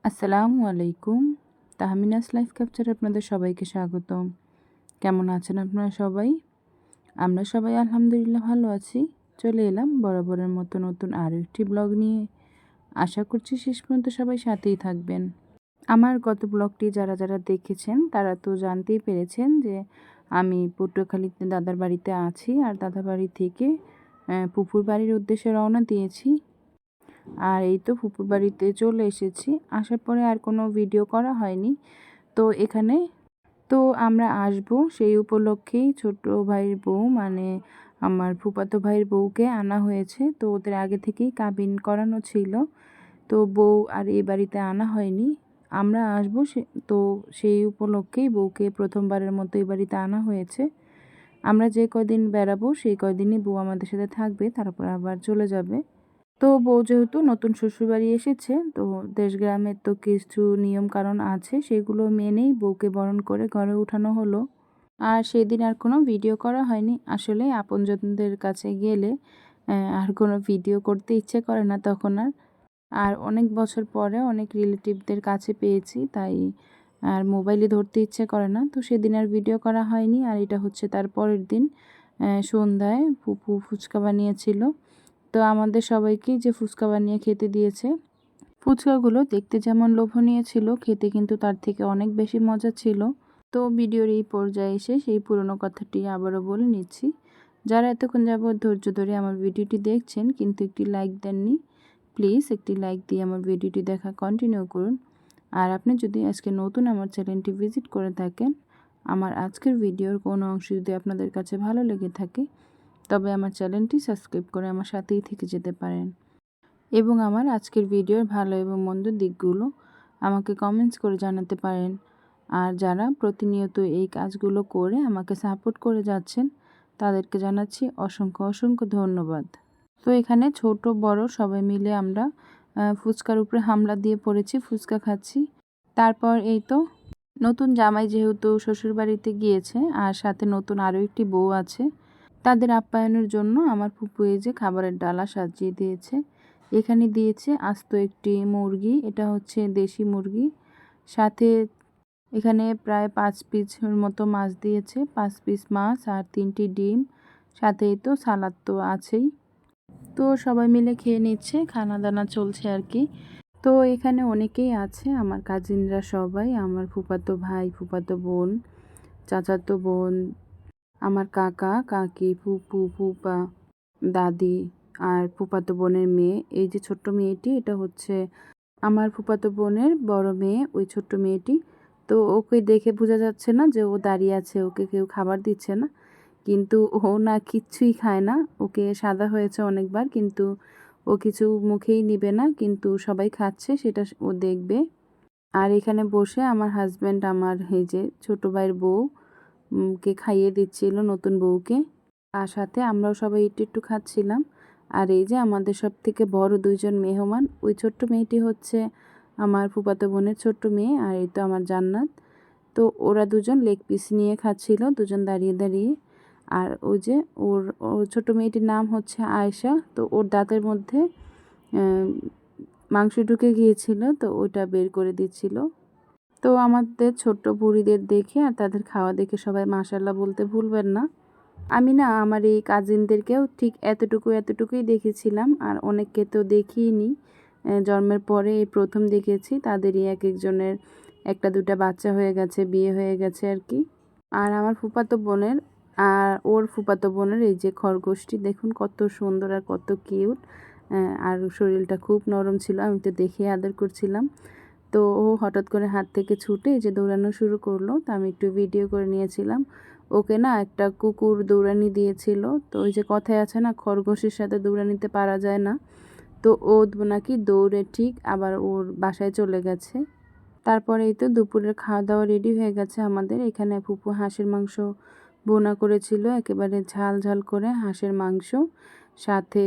আসসালামু আলাইকুম। তাহমিনাস লাইফ ক্যাপচারে আপনাদের সবাইকে স্বাগতম। কেমন আছেন আপনারা সবাই? আমরা সবাই আলহামদুলিল্লাহ ভালো আছি। চলে এলাম বরাবরের মতো নতুন আরও একটি ব্লগ নিয়ে। আশা করছি শেষ পর্যন্ত সবাই সাথেই থাকবেন। আমার গত ব্লগটি যারা যারা দেখেছেন তারা তো জানতেই পেরেছেন যে আমি পটুয়াখালীতে দাদার বাড়িতে আছি, আর দাদার বাড়ি থেকে ফুপুর বাড়ির উদ্দেশ্যে রওনা দিয়েছি। আর এই তো ফুপুর বাড়িতে চলে এসেছি। আসার পরে আর কোনো ভিডিও করা হয়নি। তো এখানে তো আমরা আসবো সেই উপলক্ষেই ছোট ভাইয়ের বউ, মানে আমার ফুফাতো ভাইয়ের বউকে আনা হয়েছে। তো ওদের আগে থেকেই কাবিন করানো ছিল, তো বউ আর এই বাড়িতে আনা হয়নি। আমরা আসবো তো সেই উপলক্ষেই বউকে প্রথমবারের মতো এই বাড়িতে আনা হয়েছে। আমরা যে কয়দিন বেড়াবো সেই কয়দিনই বউ আমাদের সাথে থাকবে, তারপর আবার চলে যাবে। তো বউ যেহেতু নতুন শ্বশুরবাড়ি এসেছে, তো দেশগ্রামের তো কিছু নিয়ম কারণ আছে, সেগুলো মেনেই বউকে বরণ করে ঘরে উঠানো হলো। আর সেদিন আর কোনো ভিডিও করা হয়নি। আসলে আপনজনদের কাছে গেলে আর কোনো ভিডিও করতে ইচ্ছে করে না তখন আর অনেক বছর পরে অনেক রিলেটিভদের কাছে পেয়েছি, তাই আর মোবাইলে ধরতে ইচ্ছে করে না। তো সেদিন আর ভিডিও করা হয়নি। আর এটা হচ্ছে তার পরের দিন সন্ধ্যায় ফুপু ফুচকা বানিয়েছিল। তো আমাদের সবাইকেই যে ফুচকা বানিয়ে খেতে দিয়েছে। ফুচকাগুলো দেখতে যেমন লোভনীয় ছিল, খেতে কিন্তু তার থেকে অনেক বেশি মজা ছিল। তো ভিডিওর এই পর্যায়ে এসে সেই পুরনো কথাটি আবারও বলে নিচ্ছি। যারা এতক্ষণ যাবৎ ধৈর্য ধরে আমার ভিডিওটি দেখছেন কিন্তু একটি লাইক দেননি, প্লিজ একটি লাইক দিয়ে আমার ভিডিওটি দেখা কন্টিনিউ করুন। আর আপনি যদি আজকে নতুন আমার চ্যানেলটি ভিজিট করে থাকেন, আমার আজকের ভিডিওর কোনো অংশ যদি আপনাদের কাছে ভালো লেগে থাকে, তবে আমার চ্যানেলটি সাবস্ক্রাইব করে আমার সাথেই থেকে যেতে পারেন এবং আমার আজকের ভিডিওর ভালো এবং মন্দ দিকগুলো আমাকে কমেন্টস করে জানাতে পারেন। আর যারা প্রতিনিয়ত এই কাজগুলো করে আমাকে সাপোর্ট করে যাচ্ছেন, তাদেরকে জানাচ্ছি অসংখ্য অসংখ্য ধন্যবাদ। তো এখানে ছোট বড় সবাই মিলে আমরা ফুচকার উপরে হামলা দিয়ে পড়েছি, ফুচকা খাচ্ছি। তারপর এই তো নতুন জামাই যেহেতু শ্বশুরবাড়িতে গিয়েছে আর সাথে নতুন আরও একটি বউ আছে, তাদের আপ্যায়নের জন্য আমার ফুপু এই যে খাবারের ডালা সাজিয়ে দিয়েছে। এখানে দিয়েছে আস্ত একটি মুরগি, এটা হচ্ছে দেশি মুরগি। সাথে এখানে প্রায় 5 পিসের মতো মাছ দিয়েছে, 5 পিস মাছ আর 3টি ডিম, সাথেই তো সালাদ তো আছেই। তো সবাই মিলে খেয়ে নিচ্ছে, খানা দানা চলছে আর কি। তো এখানে অনেকেই আছে, আমার কাজিনরা সবাই, আমার ফুফাতো ভাই, ফুফাতো বোন, চাচাতো বোন, আমার কাকা কাকি, ফুপু ফুপা, দাদি আর ফুফাতো বোনের মেয়ে। এই যে ছোট্ট মেয়েটি, এটা হচ্ছে আমার ফুফাতো বোনের বড় মেয়ে, ওই ছোট্ট মেয়েটি। তো ওকে দেখে বোঝা যাচ্ছে না যে ও দাঁড়িয়ে আছে, ওকে কেউ খাবার দিচ্ছে না, কিন্তু ও না কিচ্ছুই খায় না। ওকে সাদা হয়েছে অনেকবার, কিন্তু ও কিছু মুখেই নিবে না, কিন্তু সবাই খাচ্ছে সেটা ও দেখবে। আর এখানে বসে আমার হাজব্যান্ড, আমার এই যে ছোট ভাইয়ের বউ কে খাইয়ে দিচ্ছিল, নতুন বউকে। আর সাথে আমরাও সবাই একটু একটু খাচ্ছিলাম। আর এই যে আমাদের সব থেকে বড় 2জন মেহমান, ওই ছোট্ট মেয়েটি হচ্ছে আমার ফুফাতো বোনের ছোট্ট মেয়ে, আর এই তো আমার জান্নাত। তো ওরা দুজন লেগ পিস নিয়ে খাচ্ছিল, দুজন দাঁড়িয়ে দাঁড়িয়ে। আর ওই যে ওর ছোট মেয়েটির নাম হচ্ছে আয়েশা। তো ওর দাঁতের মধ্যে মাংস ঢুকে গিয়েছিল, তো ওটা বের করে দিচ্ছিল। তো আমাদের ছোট্ট বুড়িদের দেখে আর তাদের খাওয়া দেখে সবাই মাশাল্লাহ বলতে ভুলবেন না। আমি না আমার এই কাজিনদেরকেও ঠিক এতটুকুই দেখেছিলাম, আর অনেককে তো দেখিনি। জন্মের পরে এই প্রথম দেখেছি। তাদেরই এক একজনের একটা দুটা বাচ্চা হয়ে গেছে, বিয়ে হয়ে গেছে আর কি। আর আমার ফুফাতো বোনের আর ওর ফুফাতো বোনের এই যে খরগোশটি দেখুন কত সুন্দর আর কত কিউট। আর শরীরটা খুব নরম ছিল, আমি তো দেখে আদর করছিলাম। তো ও হঠাৎ করে হাত থেকে ছুটে এই যে দৌড়ানো শুরু করলো, তো আমি একটু ভিডিও করে নিয়েছিলাম। ওকে না একটা কুকুর দৌড়ানি দিয়েছিল। তো ওই যে কথায় আছে না, খরগোশের সাথে দৌড়ানিতে পারা যায় না। তো ও নাকি দৌড়ে ঠিক আবার ওর বাসায় চলে গেছে। তারপরে এই তো দুপুরের খাওয়া দাওয়া রেডি হয়ে গেছে আমাদের। এখানে ফুপু হাঁসের মাংস বোনা করেছিল, একেবারে ঝাল ঝাল করে হাঁসের মাংস, সাথে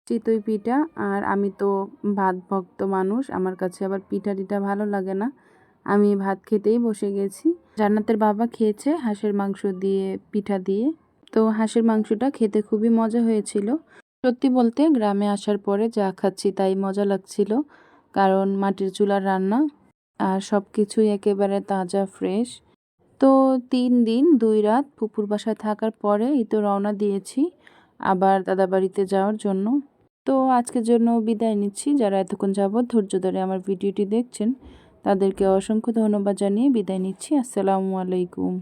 চিতই পিঠা। আর আমি তো ভাত ভক্ত মানুষ, আমার কাছে আবার পিঠা টিঠা ভালো লাগে না, আমি ভাত খেতেই বসে গেছি। জান্নাতের বাবা খেয়েছে হাঁসের মাংস দিয়ে, পিঠা দিয়ে। তো হাঁসের মাংসটা খেতে খুবই মজা হয়েছিল। সত্যি বলতে গ্রামে আসার পরে যা খাচ্ছি তাই মজা লাগছিল, কারণ মাটির চুলার রান্না আর সব কিছুই একেবারে তাজা ফ্রেশ। তো 3 দিন 2 রাত ফুপুর বাসায় থাকার পরে এই তো রওনা দিয়েছি আবার দাদাবাড়িতে যাওয়ার জন্য। তো আজকের জন্য বিদায় নিচ্ছি। যারা এতক্ষণ যাবৎ ধৈর্য ধরে আমার ভিডিওটি দেখছেন তাদেরকে অসংখ্য ধন্যবাদ জানিয়ে বিদায় নিচ্ছি। আসসালামু আলাইকুম।